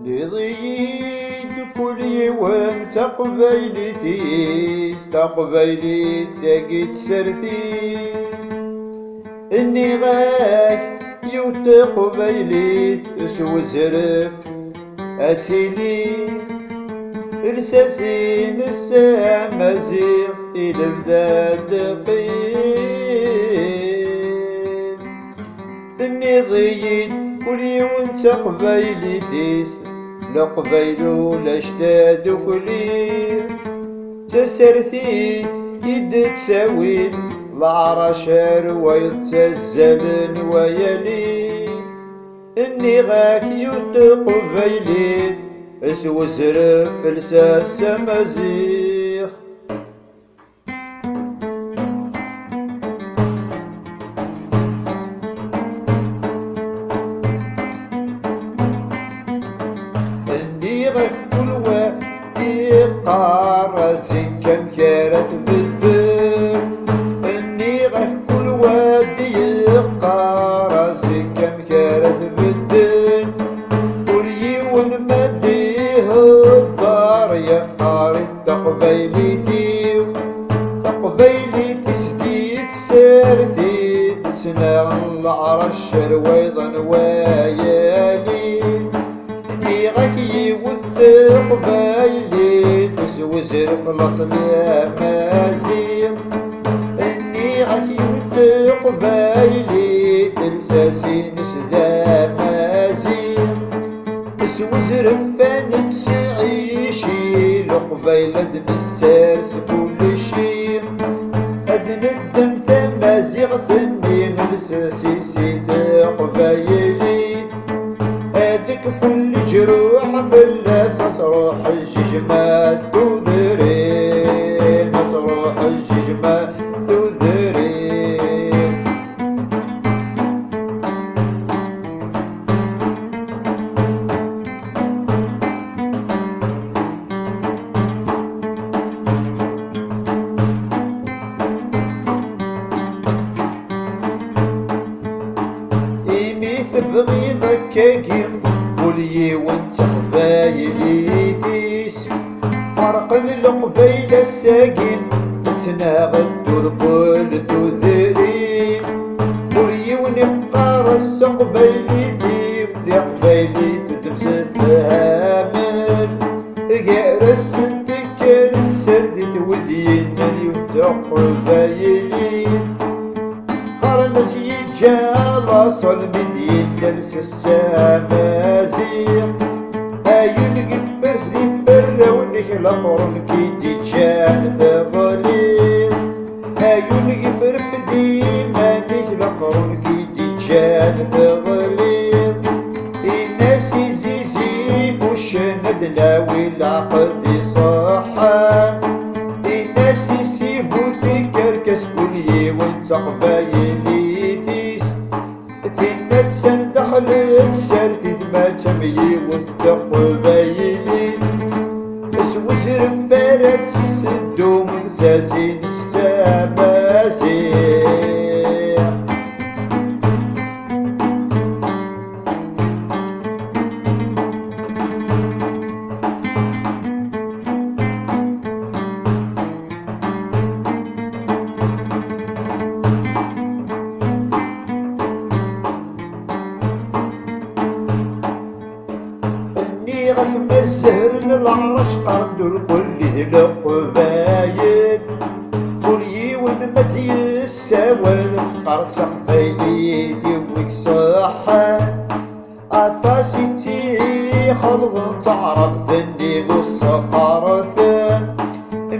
نضيد كل يوم تقبيلي ثاقيت سرتي اني غاك يوت قبيلي اسو زرف اتيلي الساسين السامازيغ الى بدا دقيق ثني ضيد كل يوم تقبيلي تيس لقبيلو لاشتاد كلي تسرتي يد تساوين العرشار ويتزلن ويلي اني غاك يوت قبيلي اسو زرف الساس مزيغ اني غاك كل وادي قارسي كم كانت بالدر اني غاك كل وادي قارسي كم كانت بالدر كل يوم مديه الدار يا قاري تقبيلي تسديد سيرتي تسنى العرش رويضا ويالي اني غاك يوث قبيلي تسوي زرف الاصل يا مازيم اني غاك يوث قبيلي تلساسي نسدا مازيم تسوي زرف فانت تعيشي لقبيلة دمساس كل شي ادن الدم تمازيغ ثني نلساسي سيد قبيلي هذيك في الجروح باللاس تروح الججمة تودرين تروح الججمة تودرين إيمي تبغي ذكاكين ولي وانت قبايلي تيس فرق القبيلة الساقين تتناغد وربول ثوذرين ولي ونبقى رس قبيلي ثيب لي قبيلي تدمس فهامل قارس الدكار السردي تودين اليوم قبايلي قرنس يجال اصل من يجلس السمازيق ايون قفر ذي فرونك لقرن كي جان ثغليل ايون قفر ذي مانك لقرن كي جان ثغليل الناس يزيزي وشند ناوي العقد صحان الناس يسيبو تكركس كلي وانت قبايلي تيس تنتسن دخلت سرتي ما تميي وتقبايلي اسوس رفارت الدوم ساسين السمازيق غيم الزهر العرش قردر كله لقبايل كلي ونمدي السواد قرد قبايلي ذيوك صحان أطاسيتي خلق تعرف ذني والصخارثان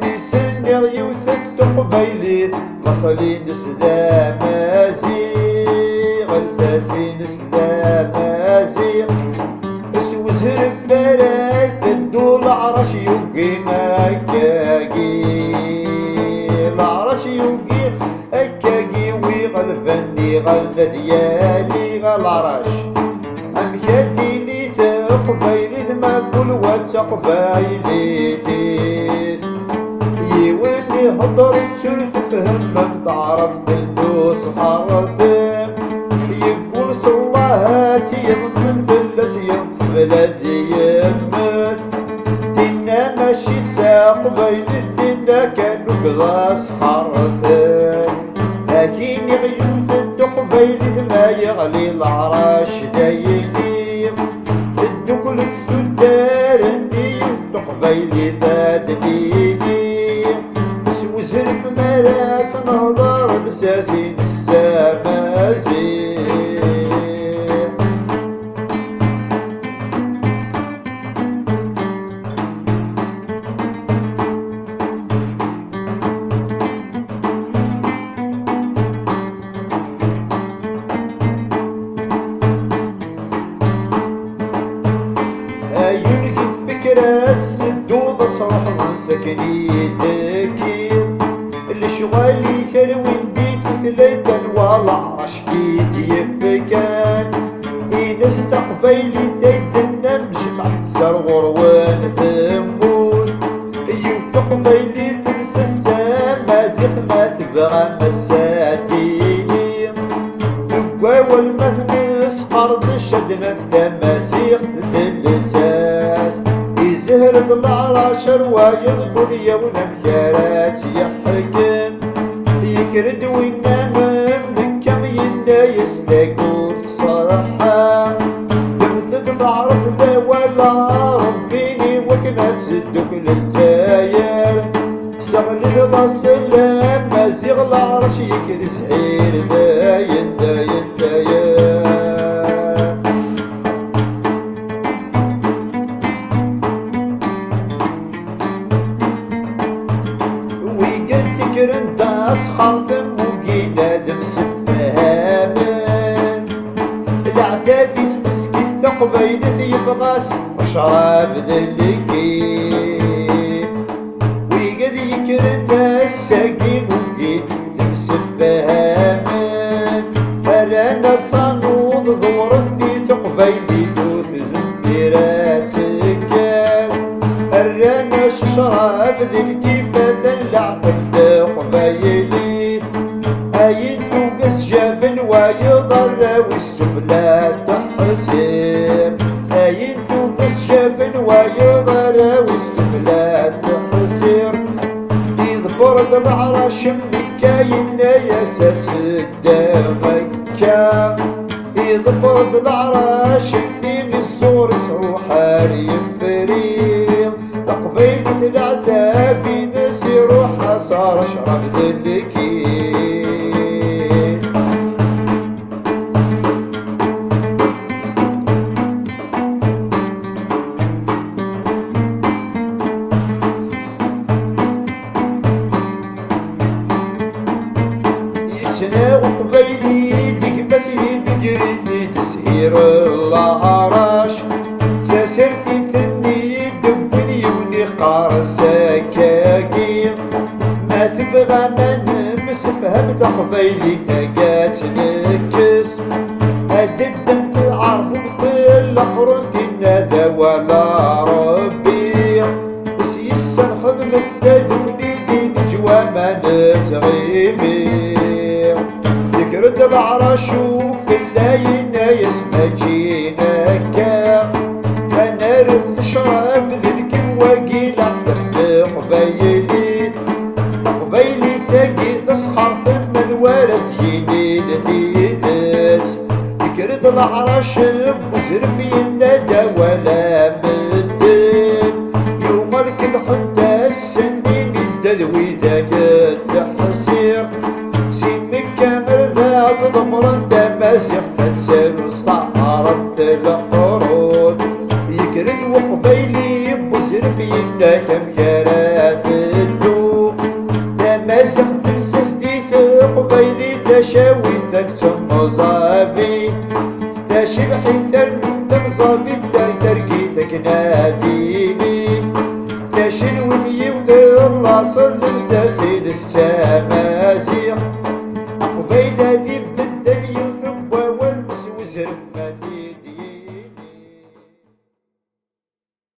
ميسني غيوث التقبايلي غصلي نسدا مازيغ الساسي نسدا مازيغ زرف فراك الدول العرش يوقي مكاقي العرش يوقي أكاقي ويغلفني غلف ديالي غالعرش أمكاتي لي تقبيلي ما كل وتقبيلي تيس يولي هضرت سر تفهم من تعرف تندوس خرث يقول صلاهاتي يضمن في مزيان بلادي يمت دينا ماشي تقبيل دينا كانوا كذا سخرتن لكن يغيوت الدقبيل ما يغلي العراش دايني الدقل السدار ندي الدقبيل ذاتنيني سوزرف مرات نهضر بساسين السمازين يلقي فكرات الدوضة تروح سكن يدكير اللي شغالي ثروين ديت ثلاثة ولا عرشكيد يفكان إنس تقبيلي تيتنا بجمع الزرغور ونثمون يو تقبيلي تنسى السمازيخ ما تبغى مساديني تقوى والمثنس قرض شدنا في تماسيخ تلساس يزهر العراش روايض دنيا ونمكارات يحكم يكرد وينام مكم ينا يستقول صراحة دمت تعرف ذا ولا ربيني وكنت زدك للزاير سغل السلام مازيغ العرش يكرس حير داين داين داين كرنداس خاطم وقيناد مسفهامن العتابيس مسكين تقبيل يفغاس وشراب ذلكيف ويقد يكرنداس ساقين وقيناد مسفهامن فرانا صانوض ضورتي تقبيلي دوث زنبيراتك الرانا شراب ذلكيفة العتب قبايلي أين توقس جابن ويضر والسفلى تحسب أين توقس جابن ويضر والسفلى تحسب إذ برد العرش مكاين يا ستدمكا إذ برد العرش من السور سروحان يفريم تقبيل العذاب نسير حصار شرب ذلكي يسنا وقبيلي ديك بس يدقريني تسهير العراش ساسرتي تني دبني ونقار سكاكين ما تبغى ما نمس فهم تقبيلي تقات نكس أددم العرب مثل قرنتي ذا ولا ربي بس يسن خدمة تدوني دين جوا ما نتغيبي ذكرت العرش وفي الليل يسمى جيناكا أنا رد شراب ذلك وقيل عطف قبيلي قبيلي تاقي تسخر ثم الولد ينيد ثيدت ذكرت العرش بزرف ينادى ولا مدن يوم الكل حتى السنين الدذوي ذاك التحسير سيمك كامل ذاك ضمرا تماسيح تنسل استعارت القرون يكرد وقبيلي بزرف ينادى مكارات الدو تماسيح تنسس ديت قبيلي تشاوي تكتم صافي تشبحي ترنم صافي تركيتك ناديني تشلوي يودر الله صل لساسي التماسيح